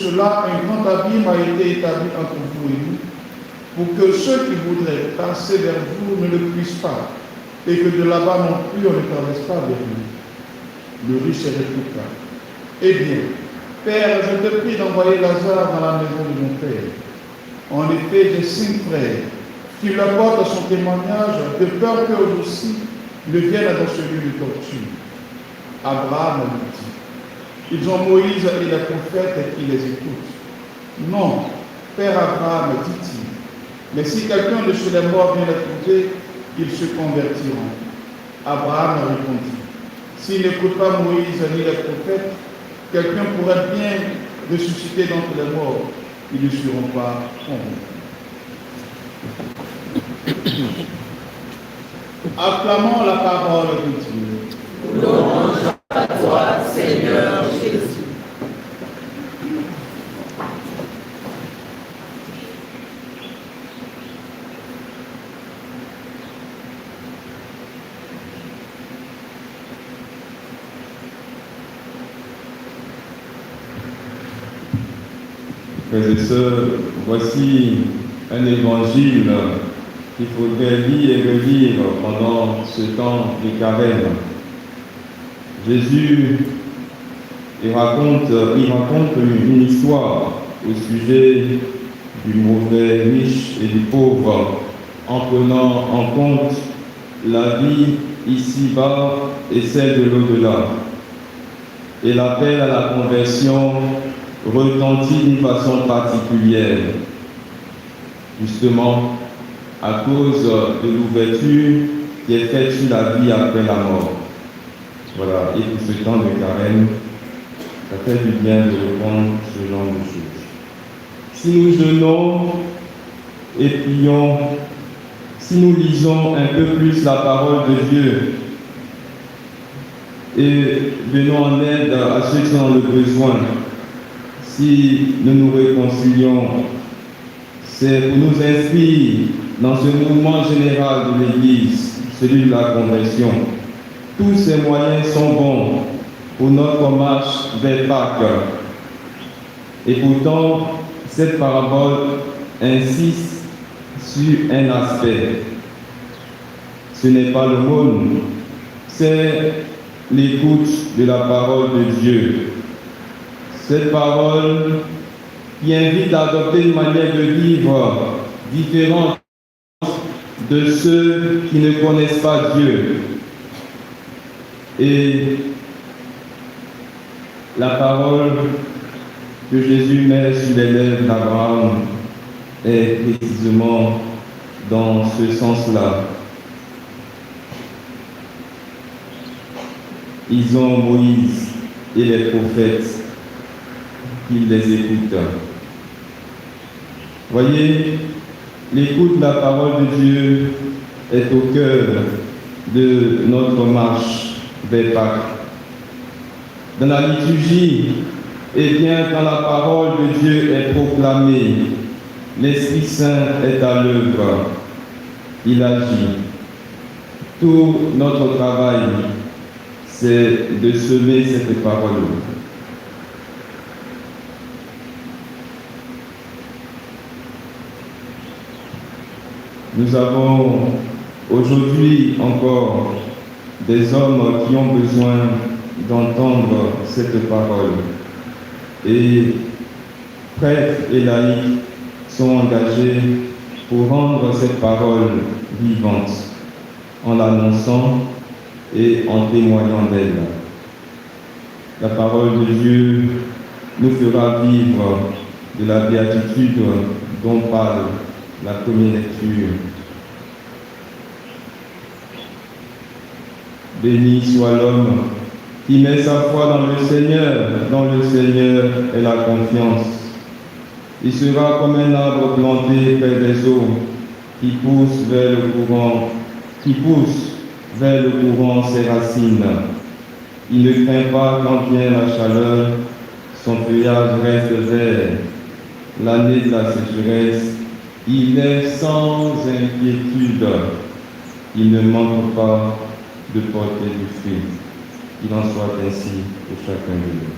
cela, un grand abîme a été établi entre vous et nous, pour que ceux qui voudraient passer vers vous ne le puissent pas, et que de là-bas non plus on ne traverse pas vers nous. Le riche répliqua: Eh bien, Père, je te prie d'envoyer Lazare dans la maison de mon Père. En effet, j'ai 5 frères qui lui apportent son témoignage, de peur qu'eux aussi ne viennent dans ce lieu de torture. Abraham lui dit: Ils ont Moïse et les prophètes qui les écoutent. Non, Père Abraham, dit-il, mais si quelqu'un de chez les morts vient les trouver, ils se convertiront. Abraham répondit: S'ils n'écoutent pas Moïse ni les prophètes, quelqu'un pourrait bien ressusciter d'entre les morts. Ils ne seront pas convaincus. Acclamons la parole de Dieu. Louange à toi, Seigneur Jésus. Frères et sœurs, voici un évangile qu'il faudrait lire et relire pendant ce temps de carême. Jésus il raconte une histoire au sujet du mauvais riche et du pauvre, en prenant en compte la vie ici-bas et celle de l'au-delà. Et l'appel à la conversion retentit d'une façon particulière, justement à cause de l'ouverture qui est faite sur la vie après la mort. Voilà, et pour ce temps de carême, ça fait du bien de reprendre ce genre de choses. Si nous jeûnons et prions, si nous lisons un peu plus la parole de Dieu et venons en aide à ceux qui ont le besoin, si nous nous réconcilions, c'est pour nous inscrire dans ce mouvement général de l'Église, celui de la conversion. Tous ces moyens sont bons pour notre marche vers Pâques. Et pourtant, cette parabole insiste sur un aspect. Ce n'est pas l'aumône, c'est l'écoute de la parole de Dieu. Cette parole qui invite à adopter une manière de vivre différente de ceux qui ne connaissent pas Dieu. Et la parole que Jésus met sur les lèvres d'Abraham est précisément dans ce sens-là. Ils ont Moïse et les prophètes qui les écoutent. Voyez, l'écoute de la parole de Dieu est au cœur de notre marche vers Pâques. Dans la liturgie, et bien quand la parole de Dieu est proclamée, l'Esprit Saint est à l'œuvre, il agit. Tout notre travail, c'est de semer cette parole. Nous avons aujourd'hui encore des hommes qui ont besoin d'entendre cette parole. Et prêtres et laïcs sont engagés pour rendre cette parole vivante en l'annonçant et en témoignant d'elle. La parole de Dieu nous fera vivre de la béatitude dont parle la première lecture. Béni soit l'homme qui met sa foi dans le Seigneur est la confiance. Il sera comme un arbre planté près des eaux qui pousse vers le courant ses racines. Il ne craint pas quand vient la chaleur, son feuillage reste vert. L'année de la sécheresse, il est sans inquiétude. Il ne manque pas de porter du fruit. Qu'il en soit ainsi pour chacun de nous.